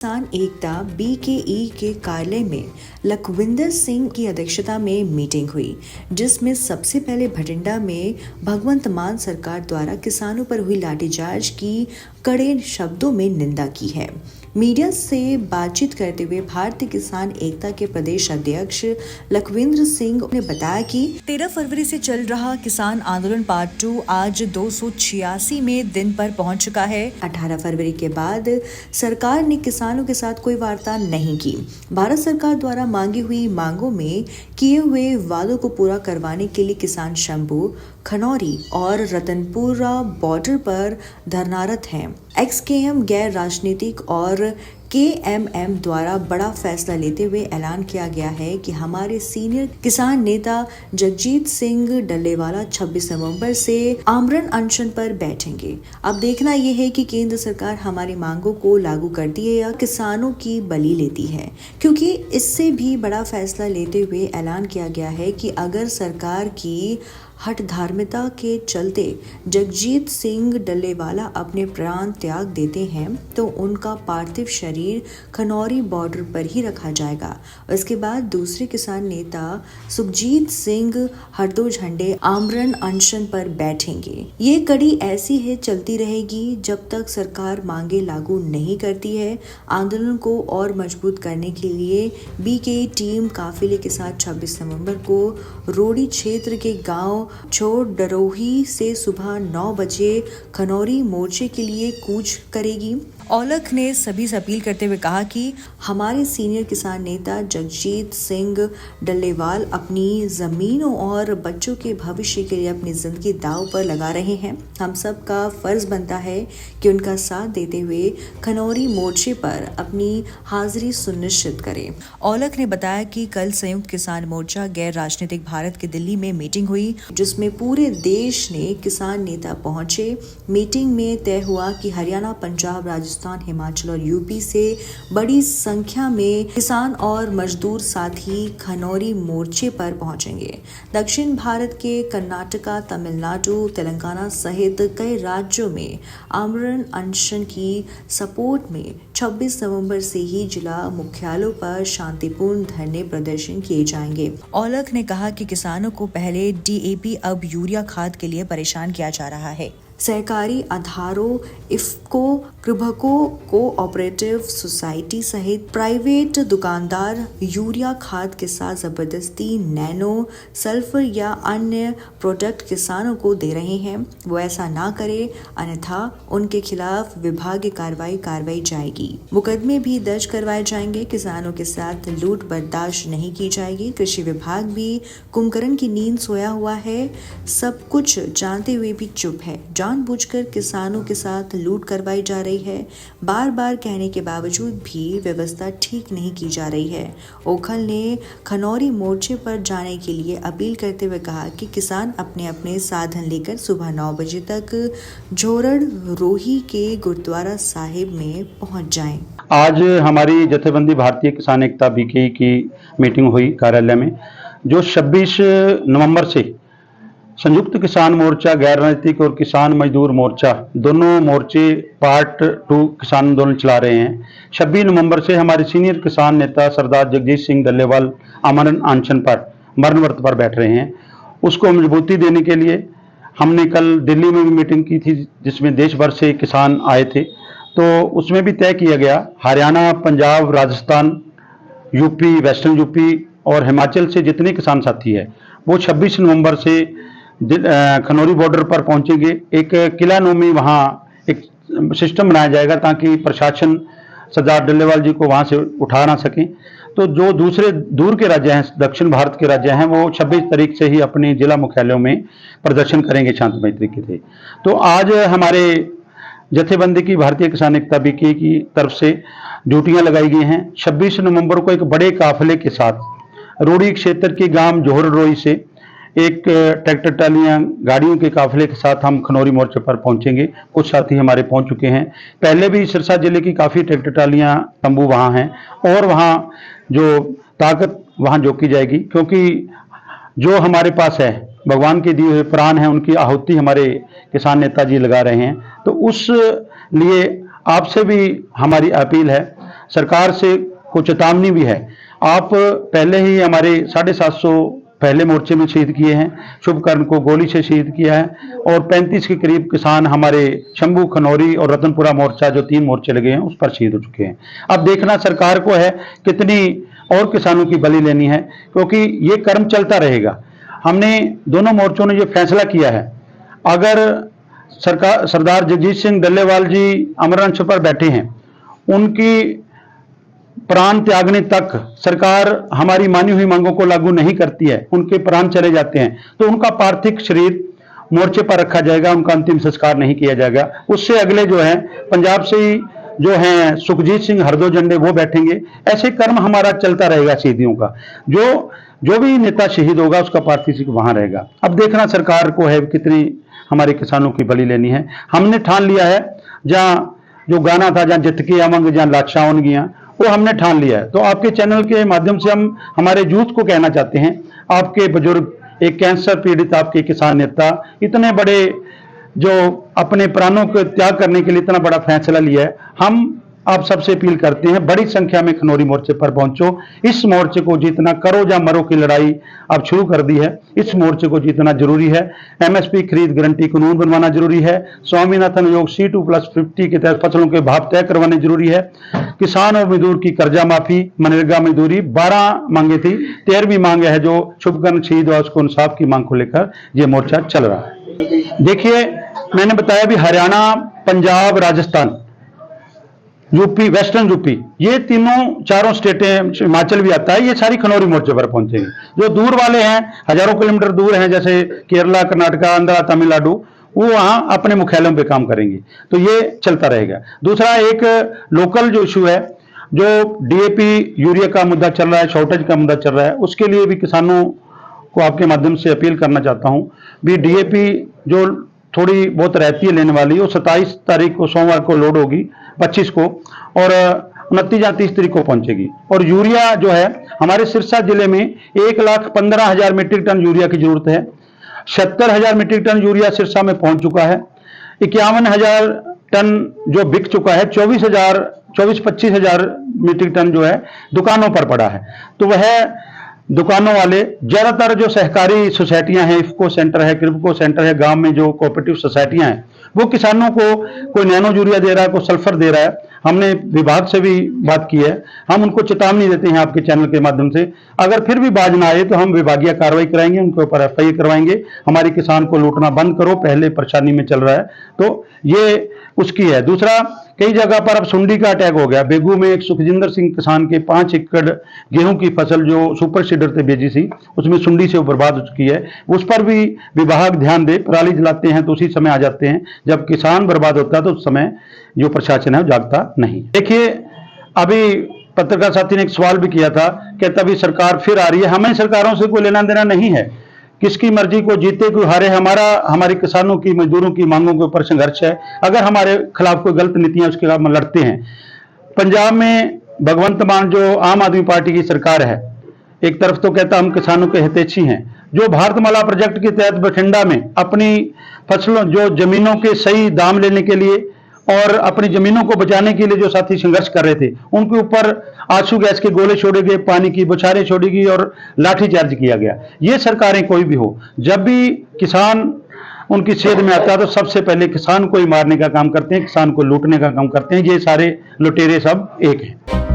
किसान एकता बीकेई के कार्यालय में लखविंदर सिंह की अध्यक्षता में मीटिंग हुई, जिसमें सबसे पहले भटिंडा में भगवंत मान सरकार द्वारा किसानों पर हुई लाठीचार्ज की कड़े शब्दों में निंदा की है। मीडिया से बातचीत करते हुए भारतीय किसान एकता के प्रदेश अध्यक्ष लखविंदर सिंह ने बताया कि 13 फरवरी से चल रहा किसान आंदोलन पार्ट 2 आज 286वें दिन पर पहुंच चुका है। 18 फरवरी के बाद सरकार ने किसानों के साथ कोई वार्ता नहीं की। भारत सरकार द्वारा मांगी हुई मांगों में किए हुए वादों को पूरा करवाने के लिए किसान शंभू, खनौरी और रतनपुरा बॉर्डर पर धरनारत हैं। एक्सकेएम गैर राजनीतिक और केएमएम द्वारा बड़ा फैसला लेते हुए ऐलान किया गया है कि हमारे सीनियर किसान नेता जगजीत सिंह डल्लेवाला 26 नवंबर से आमरण अनशन पर बैठेंगे। अब देखना यह है कि केंद्र सरकार हमारी मांगों को लागू करती है या किसानों की बलि लेती है, क्योंकि इससे भी बड़ा फैसला लेते हुए ऐलान किया गया है कि अगर सरकार की हठ धार्मिकता के चलते जगजीत सिंह डल्लेवाला अपने प्राण त्याग देते हैं तो उनका पार्थिव शरीर खनौरी बॉर्डर पर ही रखा जाएगा। उसके बाद दूसरे किसान नेता सुखजीत सिंह हरदो झंडे आमरण अनशन पर बैठेंगे। ये कड़ी ऐसी है चलती रहेगी जब तक सरकार मांगे लागू नहीं करती है। आंदोलन को और मजबूत करने के लिए बीकेई टीम काफिले के साथ 26 नवंबर को रोड़ी क्षेत्र के गांव छोड़ डरोही से सुबह 9 बजे खनौरी मोर्चे के लिए कूच करेगी। औलख ने सभी से अपील करते हुए कहा कि हमारे सीनियर किसान नेता जगजीत सिंह डल्लेवाल अपनी जमीनों और बच्चों के भविष्य के लिए अपनी जिंदगी दांव पर लगा रहे हैं। हम सब का फर्ज बनता है कि उनका साथ देते हुए खनौरी मोर्चे पर अपनी हाजिरी सुनिश्चित करें। औलख ने बताया कि कल संयुक्त किसान मोर्चा गैर राजनीतिक भारत के दिल्ली में मीटिंग हुई, जिसमें पूरे देश ने किसान नेता पहुंचे। मीटिंग में तय हुआ कि हरियाणा, पंजाब, राजस्थान, हिमाचल और यूपी से बड़ी संख्या में किसान और मजदूर साथ ही खनौरी मोर्चे पर पहुंचेंगे। दक्षिण भारत के कर्नाटका, तमिलनाडु, तेलंगाना सहित कई राज्यों में आमरण अनशन की सपोर्ट में 26 नवंबर से ही जिला मुख्यालयों पर शांतिपूर्ण धरने प्रदर्शन किए जाएंगे। औलख ने कहा कि किसानों को पहले डीएपी अब यूरिया खाद के लिए परेशान किया जा रहा है। सहकारी आधारों, इफ्को, कृभको, कोऑपरेटिव सोसाइटी सहित प्राइवेट दुकानदार यूरिया खाद के साथ जबरदस्ती नैनो सल्फर या अन्य प्रोडक्ट किसानों को दे रहे हैं। वो ऐसा ना करे, अन्यथा उनके खिलाफ विभागीय कार्रवाई जाएगी। मुकदमे भी दर्ज करवाए जाएंगे। किसानों के साथ लूट बर्दाश्त नहीं की जाएगी। कृषि विभाग भी कुंभकर्ण की नींद सोया हुआ है, सब कुछ जानते हुए भी चुप है। जानबूझकर किसानों के साथ लूट करवाई जा रही है। बार बार कहने के बावजूद भी व्यवस्था ठीक नहीं की जा रही है। ओखल ने खनौरी मोर्चे पर जाने के लिए अपील करते हुए कहा कि किसान अपने अपने साधन लेकर सुबह 9 बजे तक झोरड़ रोही के गुरुद्वारा साहिब में पहुंच जाएं। आज हमारी जथेबंदी भारतीय किसान एकता बीकेई की मीटिंग हुई कार्यालय में, जो 26 नवंबर से संयुक्त किसान मोर्चा, गैर राजनीतिक और किसान मजदूर मोर्चा, दोनों मोर्चे पार्ट 2 किसान आंदोलन चला रहे हैं। 26 नवंबर से हमारे सीनियर किसान नेता सरदार जगजीत सिंह डल्लेवाल आमरण अनशन पर मरण व्रत पर बैठ रहे हैं। उसको मजबूती देने के लिए हमने कल दिल्ली में भी मीटिंग की थी, जिसमें देश भर से किसान आए थे। तो उसमें भी तय किया गया, Haryana, Punjab, Rajasthan, UP, western UP और हिमाचल से जितने किसान साथी है वो 26 नवंबर से खनौरी बॉर्डर पर पहुंचेंगे। एक किला नोमी वहां एक सिस्टम बनाया जाएगा ताकि प्रशासन सरदार डल्लेवाल जी को वहां से उठा ना सकें। तो जो दूसरे दूर के राज्य हैं, दक्षिण भारत के राज्य हैं, वो 26 तारीख से ही अपने जिला मुख्यालयों में प्रदर्शन करेंगे शांतिमय तरीके से। तो आज हमारे जथेबंदी की भारतीय किसान एकता बीकेई की तरफ से ड्यूटियां लगाई गई हैं। 26 नवंबर को एक बड़े काफिले के साथ रोड़ी क्षेत्र के गांव जोहर रोही से एक ट्रैक्टर ट्रालियां गाड़ियों के काफिले के साथ हम खनौरी मोर्चे पर पहुंचेंगे। कुछ साथी हमारे पहुंच चुके हैं। पहले भी सिरसा जिले की काफ़ी ट्रैक्टर ट्रालियां तंबू वहां हैं और वहां जो ताकत वहां झोंकी जाएगी, क्योंकि जो हमारे पास है भगवान के दिए हुए प्राण हैं, उनकी आहुति हमारे किसान नेताजी लगा रहे हैं। तो उस लिए आपसे भी हमारी अपील है, सरकार से को चेतावनी भी है। आप पहले ही हमारे 750 पहले मोर्चे में शहीद किए हैं, शुभकर्ण को गोली से शहीद किया है और 35 के करीब किसान हमारे शंभू, खनौरी और रतनपुरा मोर्चा जो 3 मोर्चे लगे हैं उस पर शहीद हो चुके हैं। अब देखना सरकार को है कितनी और किसानों की बलि लेनी है, क्योंकि ये कर्म चलता रहेगा। हमने दोनों मोर्चों ने ये फैसला किया है, अगर सरदार जगजीत सिंह डल्लेवाल जी अमर अनशन पर बैठे हैं, उनकी प्राण त्यागने तक सरकार हमारी मानी हुई मांगों को लागू नहीं करती है, उनके प्राण चले जाते हैं, तो उनका पार्थिव शरीर मोर्चे पर रखा जाएगा, उनका अंतिम संस्कार नहीं किया जाएगा। उससे अगले जो है पंजाब से ही जो हैं सुखजीत सिंह हरदो झंडे वो बैठेंगे। ऐसे कर्म हमारा चलता रहेगा शहीदियों का। जो भी नेता शहीद होगा उसका पार्थिव शरीर वहां रहेगा। अब देखना सरकार को है कितनी हमारे किसानों की बलि लेनी है। हमने ठान लिया है, जहां जो गाना था, जहां जित के अमंग जहां लाचाओन गया, वो हमने ठान लिया है। तो आपके चैनल के माध्यम से हम हमारे यूथ को कहना चाहते हैं, आपके बुजुर्ग, एक कैंसर पीड़ित आपके किसान नेता, इतने बड़े जो अपने प्राणों को त्याग करने के लिए इतना बड़ा फैसला लिया है, हम आप सबसे अपील करते हैं बड़ी संख्या में खनौरी मोर्चे पर पहुंचो। इस मोर्चे को जीतना, करो या मरो की लड़ाई अब शुरू कर दी है। इस मोर्चे को जीतना जरूरी है। एमएसपी खरीद गारंटी कानून बनवाना जरूरी है। स्वामीनाथन आयोग C2+50 के तहत फसलों के भाव तय करवाने जरूरी है। किसान और मजदूर की कर्जा माफी, मनरेगा मजदूरी, 12 मांगे थी, 13वीं मांग है जो शुभकर्ण शहीद हुआ उसको इंसाफ की मांग को लेकर यह मोर्चा चल रहा है। देखिए, मैंने बताया भी Haryana, Punjab, Rajasthan, UP, western UP, ये चारों स्टेटें, हिमाचल भी आता है, ये सारी खनौरी मोर्चे पर पहुंचेंगे। जो दूर वाले हैं, हजारों किलोमीटर दूर हैं, जैसे केरला, कर्नाटका, आंध्रा, तमिलनाडु, वो वहां अपने मुख्यालयों पे काम करेंगे। तो ये चलता रहेगा। दूसरा एक लोकल जो इशू है, जो डीएपी यूरिया का मुद्दा चल रहा है, शॉर्टेज का मुद्दा चल रहा है, उसके लिए भी किसानों को आपके माध्यम से अपील करना चाहता हूं भी डीएपी जो थोड़ी बहुत रहती है लेने वाली, वो 27 तारीख को सोमवार को लोड होगी, 25 को, और 29 या 30 तारीख को पहुंचेगी। और यूरिया जो है हमारे सिरसा जिले में 1,15,000 मीट्रिक टन यूरिया की जरूरत है। 70,000 मीट्रिक टन यूरिया सिरसा में पहुंच चुका है। 51,000 टन जो बिक चुका है। 24-25,000 मीट्रिक टन जो है दुकानों पर पड़ा है। तो वह दुकानों वाले, ज्यादातर जो सहकारी सोसाइटियां हैं, इफ्को सेंटर है, क्रिप्को सेंटर है, गांव में जो कोऑपरेटिव सोसाइटियां हैं, वो किसानों को कोई नैनो यूरिया दे रहा है, कोई सल्फर दे रहा है। हमने विभाग से भी बात की है, हम उनको चेतावनी देते हैं आपके चैनल के माध्यम से, अगर फिर भी बाज ना आए तो हम विभागीय कार्रवाई कराएंगे, उनके ऊपर FIR करवाएंगे। हमारे किसान को लूटना बंद करो, पहले परेशानी में चल रहा है, तो ये उसकी है। दूसरा, कई जगह पर अब सुंडी का अटैक हो गया। बेगू में एक सुखजिंदर सिंह किसान के 5 एकड़ गेहूं की फसल जो सुपर सीडर से भेजी थी, उसमें सुंडी से बर्बाद हो चुकी है। उस पर भी विभाग ध्यान दे। पराली जलाते हैं तो उसी समय आ जाते हैं, जब किसान बर्बाद होता है तो उस समय जो प्रशासन है वो जागता नहीं। देखिए, अभी पत्रकार साथी ने एक सवाल भी किया था, कहता भी सरकार फिर आ रही है। हमें सरकारों से कोई लेना देना नहीं है, किसकी मर्जी को जीते कोई हारे, हमारे किसानों की, मजदूरों की मांगों के ऊपर संघर्ष है। अगर हमारे खिलाफ कोई गलत नीतियां उसके खिलाफ हम लड़ते हैं। पंजाब में भगवंत मान जो आम आदमी पार्टी की सरकार है, एक तरफ तो कहता हम किसानों के हितैषी हैं, जो भारतमाला प्रोजेक्ट के तहत बठिंडा में अपनी फसलों, जो जमीनों के सही दाम लेने के लिए और अपनी जमीनों को बचाने के लिए जो साथी संघर्ष कर रहे थे, उनके ऊपर आंसू गैस के गोले छोड़े गए, पानी की बौछारें छोड़ी गई और लाठीचार्ज किया गया। ये सरकारें कोई भी हो, जब भी किसान उनकी सेध में आता है तो सबसे पहले किसान को ही मारने का काम करते हैं, किसान को लूटने का काम करते हैं। ये सारे लुटेरे सब एक हैं।